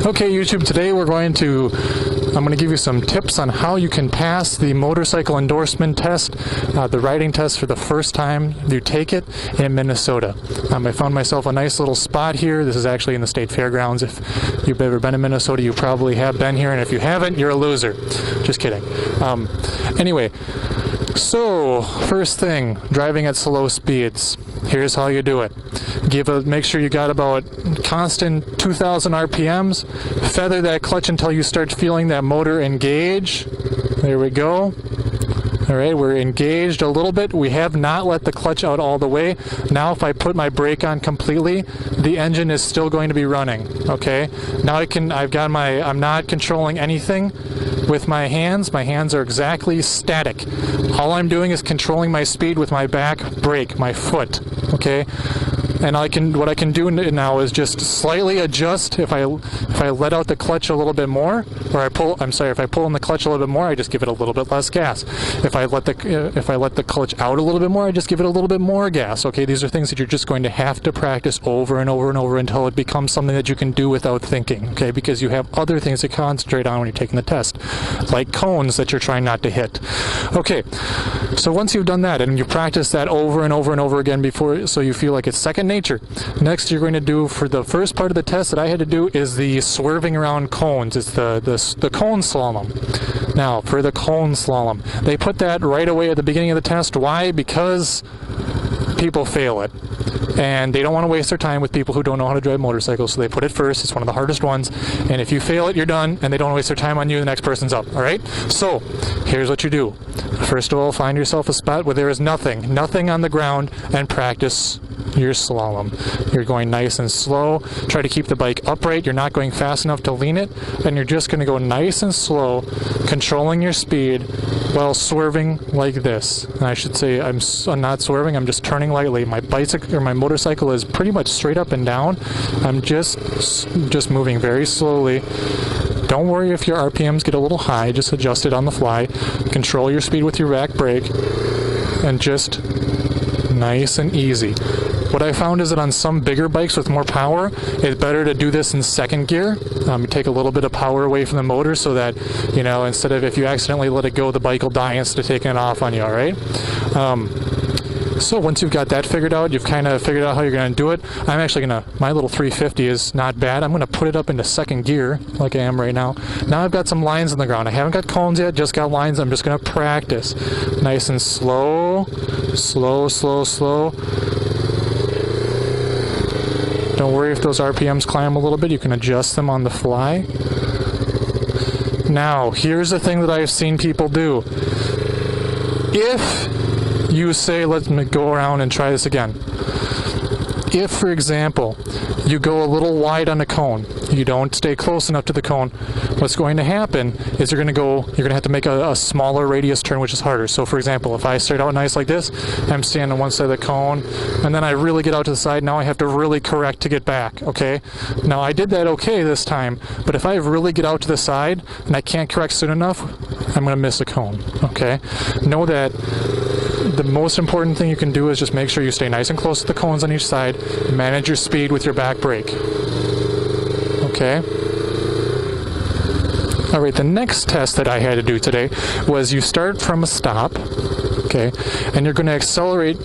Okay, YouTube, today I'm going to give you some tips on how you can pass the motorcycle endorsement test, the riding test for the first time you take it in Minnesota. I found myself a nice little spot here. This is actually in the state fairgrounds. If you've ever been in Minnesota, you probably have been here, and if you haven't, you're a loser. Just kidding. Anyway, so first thing, driving at slow speeds. Here's how you do it. Make sure you got about constant 2,000 RPMs. Feather that clutch until you start feeling that motor engage. There we go. All right, we're engaged a little bit. We have not let the clutch out all the way. Now if I put my brake on completely, the engine is still going to be running, okay? Now I'm not controlling anything with my hands. My hands are exactly static. All I'm doing is controlling my speed with my back brake, my foot, okay? And what I can do now is just slightly adjust. If I let out the clutch a little bit more, or if I pull in the clutch a little bit more, I just give it a little bit less gas. If I let the clutch out a little bit more, I just give it a little bit more gas. Okay, these are things that you're just going to have to practice over and over and over until it becomes something that you can do without thinking. Okay, because you have other things to concentrate on when you're taking the test, like cones that you're trying not to hit. Okay, so once you've done that and you practice that over and over and over again so you feel like it's second nature. Next, you're going to do, for the first part of the test that I had to do, is the swerving around cones. It's the cone slalom. Now, for the cone slalom, they put that right away at the beginning of the test. Why? Because people fail it, and they don't want to waste their time with people who don't know how to drive motorcycles, so they put it first. It's one of the hardest ones, and if you fail it, you're done, and they don't waste their time on you. The next person's up. All right, so here's what you do. First of all, find yourself a spot where there is nothing on the ground, and practice your slalom. You're going nice and slow. Try to keep the bike upright. You're not going fast enough to lean it, and you're just going to go nice and slow, controlling your speed while swerving like this. And I should say I'm not swerving, I'm just turning lightly. My motorcycle is pretty much straight up and down. I'm just moving very slowly. Don't worry if your RPMs get a little high, just adjust it on the fly. Control your speed with your back brake, and just nice and easy. What I found is that on some bigger bikes with more power, it's better to do this in second gear. You take a little bit of power away from the motor so that, instead of, if you accidentally let it go, the bike will die instead of taking it off on you, all right? So once you've got that figured out, you've kind of figured out how you're going to do it. I'm actually my little 350 is not bad. I'm going to put it up into second gear like I am right now. Now I've got some lines on the ground. I haven't got cones yet, just got lines. I'm just going to practice. Nice and slow, slow, slow, slow. Don't worry if those RPMs climb a little bit. You can adjust them on the fly. Now, here's the thing that I've seen people do. If you say, let me go around and try this again. If, for example, you go a little wide on a cone, you don't stay close enough to the cone, what's going to happen is you're going to have to make a smaller radius turn, which is harder. So, for example, if I start out nice like this, I'm standing on one side of the cone, and then I really get out to the side. Now I have to really correct to get back, okay? Now, I did that okay this time, but if I really get out to the side and I can't correct soon enough, I'm going to miss a cone, okay? Know that the most important thing you can do is just make sure you stay nice and close to the cones on each side. Manage your speed with your back brake. Okay? Alright, the next test that I had to do today was you start from a stop, okay, and you're going to accelerate.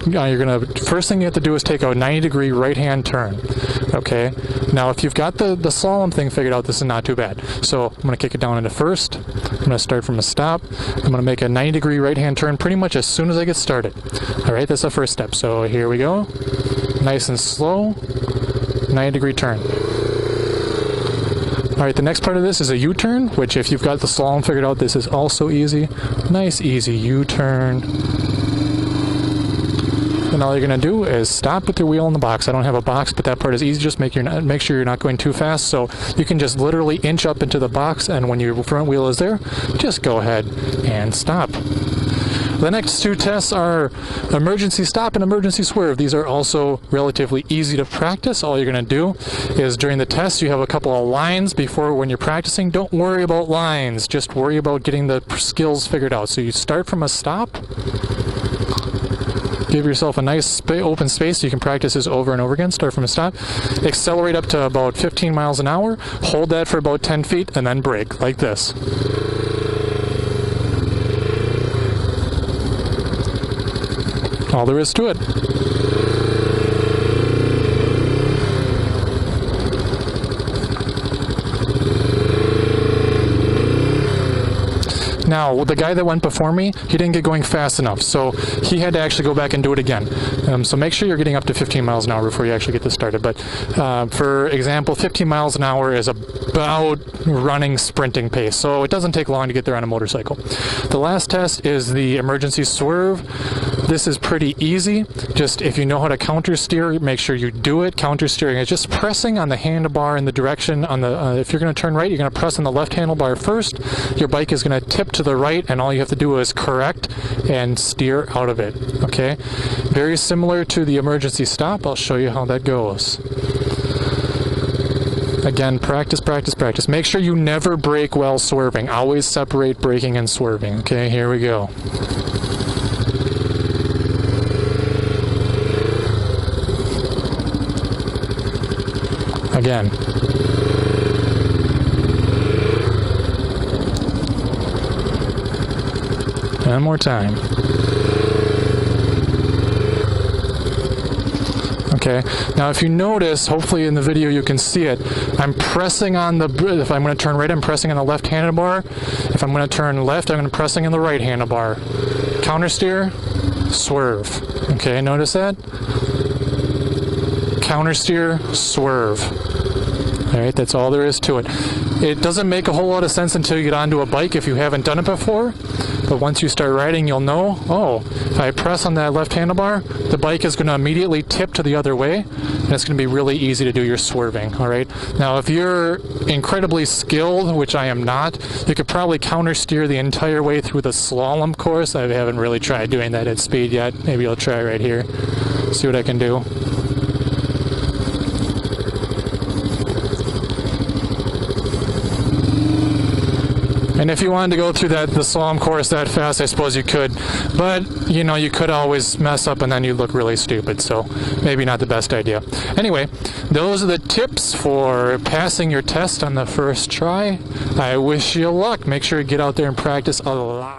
First thing you have to do is take a 90-degree right-hand turn, okay? Now, if you've got the slalom thing figured out, this is not too bad. So I'm going to kick it down into first. I'm going to start from a stop. I'm going to make a 90-degree right-hand turn pretty much as soon as I get started. All right, that's the first step. So here we go. Nice and slow. 90-degree turn. All right, the next part of this is a U-turn, which if you've got the slalom figured out, this is also easy. Nice, easy U-turn. And all you're going to do is stop with your wheel in the box. I don't have a box, but that part is easy. Just make sure you're not going too fast. So you can just literally inch up into the box, and when your front wheel is there, just go ahead and stop. The next two tests are emergency stop and emergency swerve. These are also relatively easy to practice. All you're going to do is during the test, you have a couple of lines before when you're practicing. Don't worry about lines. Just worry about getting the skills figured out. So you start from a stop. Give yourself a nice open space so you can practice this over and over again. Start from a stop. Accelerate up to about 15 miles an hour. Hold that for about 10 feet and then brake like this. All there is to it. Now, the guy that went before me, he didn't get going fast enough, so he had to actually go back and do it again. So make sure you're getting up to 15 miles an hour before you actually get this started. But for example, 15 miles an hour is about running sprinting pace, so it doesn't take long to get there on a motorcycle. The last test is the emergency swerve. This is pretty easy. Just if you know how to counter steer, make sure you do it. Counter steering is just pressing on the handlebar in the direction on the. If you're going to turn right, you're going to press on the left handlebar first. Your bike is going to tip to the right, and all you have to do is correct and steer out of it. Okay, very similar to the emergency stop. I'll show you how that goes. Again, practice, practice, practice. Make sure you never brake while swerving. Always separate braking and swerving. Okay, here we go. Again. One more time. Okay, now if you notice, hopefully in the video you can see it, I'm pressing on the, if I'm going to turn right, I'm pressing on the left handlebar. If I'm going to turn left, I'm going to pressing on the right handlebar. Counter steer, swerve. Okay, notice that? Counter steer, swerve. Alright, that's all there is to it. It doesn't make a whole lot of sense until you get onto a bike if you haven't done it before. But once you start riding, you'll know, oh, if I press on that left handlebar, the bike is going to immediately tip to the other way, and it's going to be really easy to do your swerving, all right? Now, if you're incredibly skilled, which I am not, you could probably counter steer the entire way through the slalom course. I haven't really tried doing that at speed yet. Maybe I'll try right here, see what I can do. And if you wanted to go through the slalom course that fast, I suppose you could. But, you know, you could always mess up and then you look really stupid. So maybe not the best idea. Anyway, those are the tips for passing your test on the first try. I wish you luck. Make sure you get out there and practice a lot.